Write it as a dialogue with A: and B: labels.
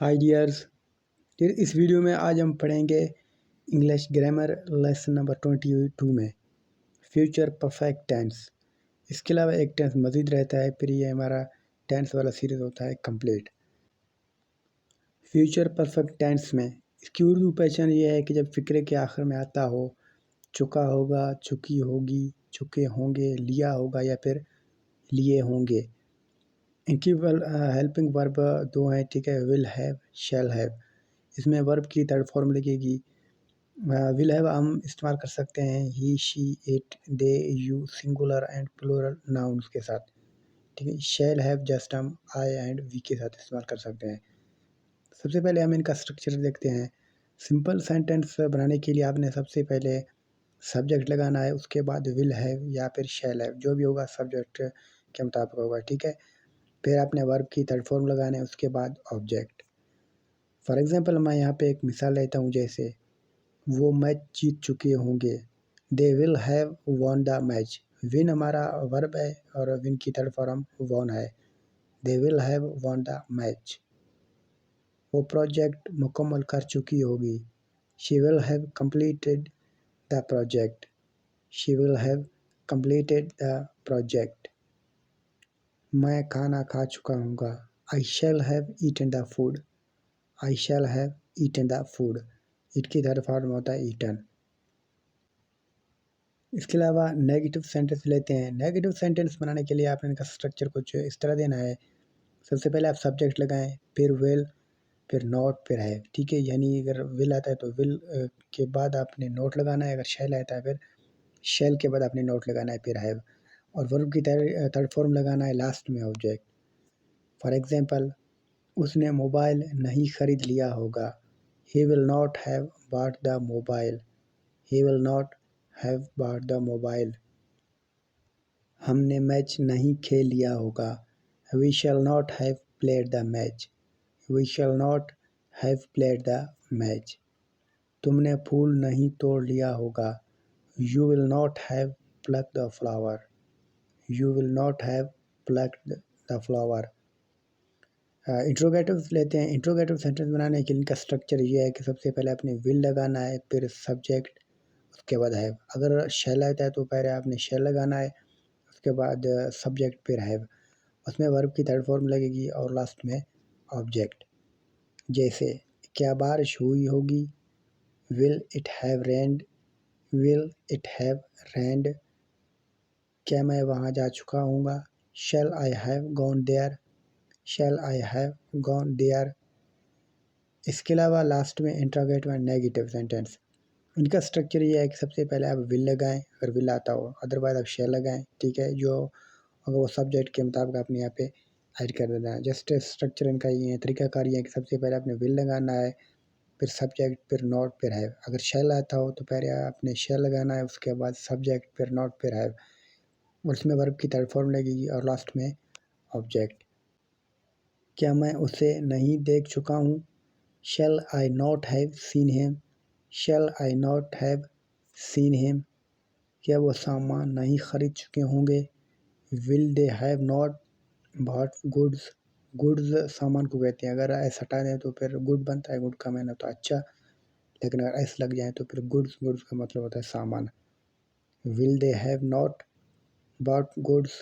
A: हाय dears, इस video में आज हम पढ़ेंगे इंग्लिश ग्रामर लेसन नंबर 22 में फ्यूचर परफेक्ट टेंस। इसके अलावा एक टेंस मज़ीद रहता है, फिर ये हमारा टेंस वाला सीरीज़ होता है कंप्लीट। फ्यूचर परफेक्ट टेंस में इसकी उर्दू पहचान ये है कि जब फ़िक्रे के आखिर में आता हो, चुका होगा, चुकी होगी, चुके होंगे, लिया होगा या फिर लिए होंगे। इनकी हेल्पिंग वर्ब दो हैं, ठीक है, विल हैव, शैल हैव। इसमें वर्ब की थर्ड फॉर्म लगेगी। विल हैव हम इस्तेमाल कर सकते हैं he, she, it, they, you, singular and plural nouns के साथ, ठीक है। शैल हैव जस्ट हम आई एंड वी के साथ इस्तेमाल कर सकते हैं। सबसे पहले हम इनका स्ट्रक्चर देखते हैं। सिंपल सेंटेंस बनाने के लिए आपने सबसे पहले सब्जेक्ट लगाना है, उसके बाद विल हैव या फिर शैल हैव, जो भी होगा सब्जेक्ट के मुताबिक होगा, ठीक है। फिर आपने वर्ब की थर्ड फॉर्म लगाना है, उसके बाद ऑब्जेक्ट। फॉर एग्जांपल मैं यहाँ पे एक मिसाल लेता हूँ, जैसे वो मैच जीत चुके होंगे, they will have won the match. Win हमारा वर्ब है और विन की थर्ड फॉर्म वॉन है, they will have won the match. वो प्रोजेक्ट मुकम्मल कर चुकी होगी, she will have completed the project, she will have completed the project. मैं खाना खा चुका हूँगा, I shall have eaten the food, I shall have eaten the food. Eat की थर्ड फॉर्म होता है ईटन। इसके अलावा नेगेटिव सेंटेंस लेते हैं। नेगेटिव सेंटेंस बनाने के लिए आपने इनका स्ट्रक्चर कुछ इस तरह देना है। सबसे पहले आप सब्जेक्ट लगाएं, फिर विल, फिर नॉट, फिर हैव, ठीक है। यानी अगर विल आता है तो विल के बाद आपने नॉट लगाना है, अगर शैल आता है फिर शैल के बाद आपने नॉट लगाना है, फिर हैव, और वर्ब की थर्ड फॉर्म लगाना है लास्ट में ऑब्जेक्ट। फॉर एग्जाम्पल, उसने मोबाइल नहीं खरीद लिया होगा, he will not have bought the mobile, he will not have bought the mobile. हमने मैच नहीं खेल लिया होगा, we shall not have played the match, we shall not have played the match. तुमने फूल नहीं तोड़ लिया होगा, you will not have plucked the flower, you will not have plucked the flower. Interrogative लेते हैं। इंट्रोगेटिव सेंटेंस बनाने के लिए इनका स्ट्रक्चर ये है कि सबसे पहले आपने विल लगाना है, फिर सब्जेक्ट, उसके बाद हैव। अगर शैल आता है तो पहले आपने शैल लगाना है, उसके बाद सब्जेक्ट, फिर हैव। उसमें वर्ब की थर्ड फॉर्म लगेगी और लास्ट में ऑब्जेक्ट। जैसे, क्या बारिश हुई होगी, will it have rained, will it have rained. क्या मैं वहाँ जा चुका हूँगा, shall I have gone there, shall I have gone there. इसके अलावा लास्ट में इंट्रोगेटिव एंड नेगेटिव सेंटेंस। इनका स्ट्रक्चर ये है कि सबसे पहले आप विल लगाएं अगर विल आता हो, अदरवाइज आप शैल लगाएं, ठीक है। जो अगर वो सब्जेक्ट के मुताबिक आपने यहाँ पे ऐड कर देना है। जस्ट स्ट्रक्चर इनका ये है, तरीकाकार ये है कि सबसे पहले आपने विल लगाना है, फिर सब्जेक्ट, फिर नॉट, फिर हैव। अगर शैल आता हो तो पहले आपने शैल लगाना है, उसके बाद सब्जेक्ट, फिर नॉट, फिर हैव। उसमें वर्ब की थर्ड फॉर्म लगेगी और लास्ट में ऑब्जेक्ट। क्या मैं उसे नहीं देख चुका हूँ, shall I not have seen him, shall I not have seen him. क्या वो सामान नहीं खरीद चुके होंगे, will they have not bought goods. Goods सामान को कहते हैं, अगर ऐसा हटा दें तो फिर गुड बनता है, गुड का मैंने तो अच्छा, लेकिन अगर ऐसे लग जाए तो फिर गुड्स का मतलब होता है सामान। Will they have not bought goods